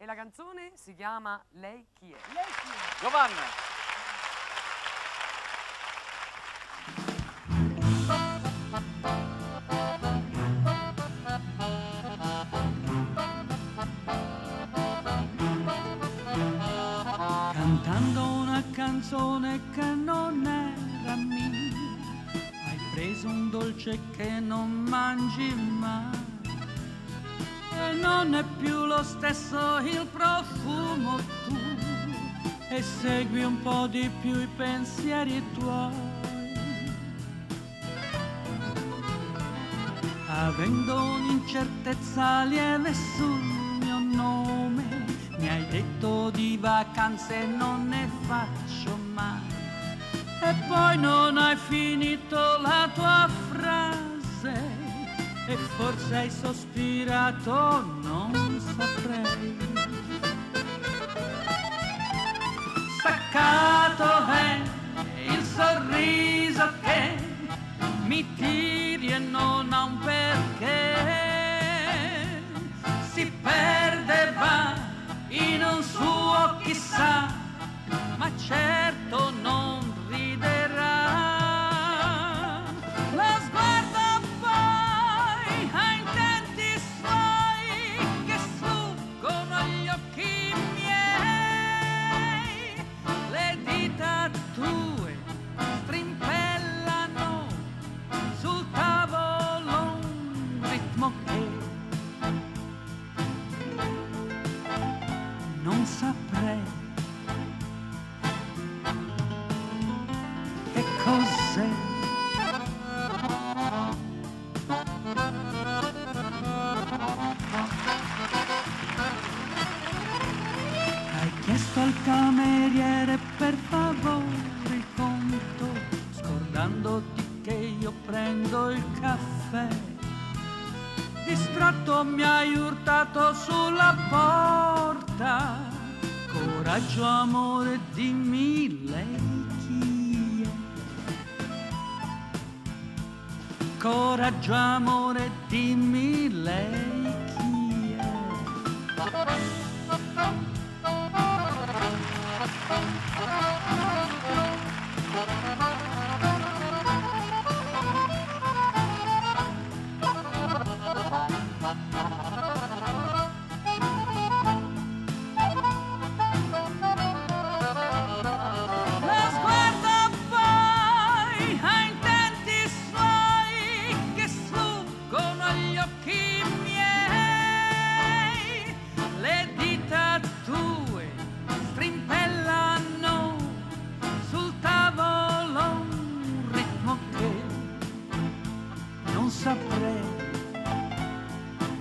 la canzone si chiama Lei chi è? Lei chi è? Giovanna. Cantando una canzone che non era mia, hai preso un dolce che non mangi mai, e non è più lo stesso il profumo tu, e segui un po' di più i pensieri tuoi. Avendo un'incertezza lieve sul mio nome, mi hai detto di vacanze non ne faccio mai, e poi non hai finito la tua frase, e forse hai sospirato, non saprei. Staccato è il sorriso che mi tiri e non ha un perché, si perde, va in un suo chissà, ma certo non riderà. Lo sguardo poi ha intenti suoi che sfuggono agli occhi miei, le dita tue strimpellano sul tavolo un ritmo che non saprei che cos'è. Hai chiesto al cameriere per favore il conto, scordandoti che io prendo il caffè. Distratto mi hai urtato sulla porta. Coraggio, amore, dimmi lei chi è. Coraggio, amore, dimmi lei chi è.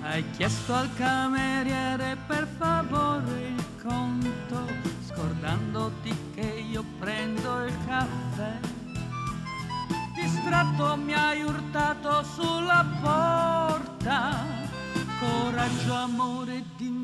Hai chiesto al cameriere per favore il conto, scordandoti che io prendo il caffè. Distratto mi hai urtato sulla porta. Coraggio, amore, dimmi